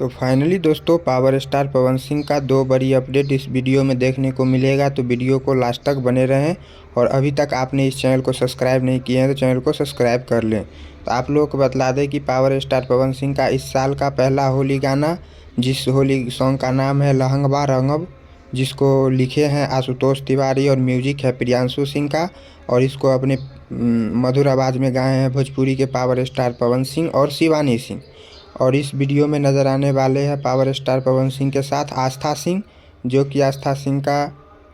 तो फाइनली दोस्तों power star Pawan Singh का 2 बड़ी अपडेट इस वीडियो में देखने को मिलेगा। तो वीडियो को लास्ट तक बने रहें और अभी तक आपने इस चैनल को सब्सक्राइब नहीं किए हैं तो चैनल को सब्सक्राइब कर लें। तो आप लोगों को बतला दें कि पावर स्टार पवन सिंह का इस साल का पहला होली गाना, जिस होली सॉन्ग का नाम है लहंगवा रंगब, जिसको लिखे हैं आशुतोष तिवारी और म्यूजिक है प्रियांशु सिंह का, और इसको अपने मधुर आवाज़ में गाए हैं भोजपुरी के पावर स्टार पवन सिंह और शिवानी सिंह। और इस वीडियो में नज़र आने वाले हैं पावर स्टार पवन सिंह के साथ आस्था सिंह, जो कि आस्था सिंह का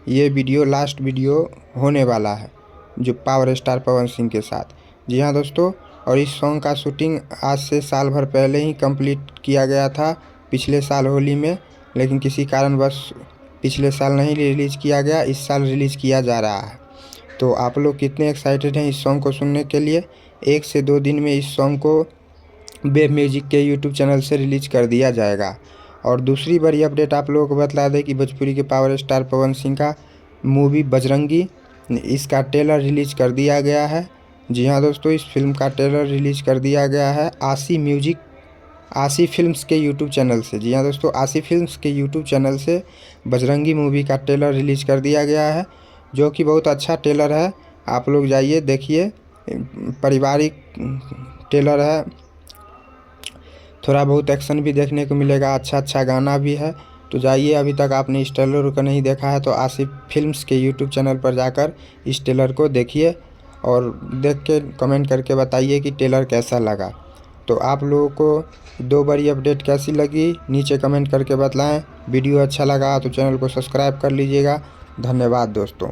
ये वीडियो लास्ट वीडियो होने वाला है जो पावर स्टार पवन सिंह के साथ। जी हाँ दोस्तों, और इस सॉन्ग का शूटिंग आज से साल भर पहले ही कंप्लीट किया गया था, पिछले साल होली में, लेकिन किसी कारणवश पिछले साल नहीं रिलीज़ किया गया, इस साल रिलीज़ किया जा रहा है। तो आप लोग कितने एक्साइटेड हैं इस सॉन्ग को सुनने के लिए? 1 से 2 दिन में इस सॉन्ग को वेब म्यूजिक के यूट्यूब चैनल से रिलीज़ कर दिया जाएगा। और दूसरी बड़ी अपडेट आप लोगों को बतला दें कि भोजपुरी के पावर स्टार पवन सिंह का मूवी बजरंगी, इसका ट्रेलर रिलीज़ कर दिया गया है। जी हाँ दोस्तों, इस फिल्म का ट्रेलर रिलीज़ कर दिया गया है आशी फिल्म्स के यूट्यूब चैनल से। जी हाँ दोस्तों, आशी फिल्म्स के यूट्यूब चैनल से बजरंगी मूवी का ट्रेलर रिलीज़ कर दिया गया है, जो कि बहुत अच्छा ट्रेलर है। आप लोग जाइए देखिए, पारिवारिक ट्रेलर है, थोड़ा बहुत एक्शन भी देखने को मिलेगा, अच्छा गाना भी है। तो जाइए, अभी तक आपने इस ट्रेलर को नहीं देखा है तो आसिफ फिल्म्स के यूट्यूब चैनल पर जाकर इस ट्रेलर को देखिए और देख के कमेंट करके बताइए कि ट्रेलर कैसा लगा। तो आप लोगों को 2 बड़ी अपडेट कैसी लगी नीचे कमेंट करके बतलाएं। वीडियो अच्छा लगा तो चैनल को सब्सक्राइब कर लीजिएगा। धन्यवाद दोस्तों।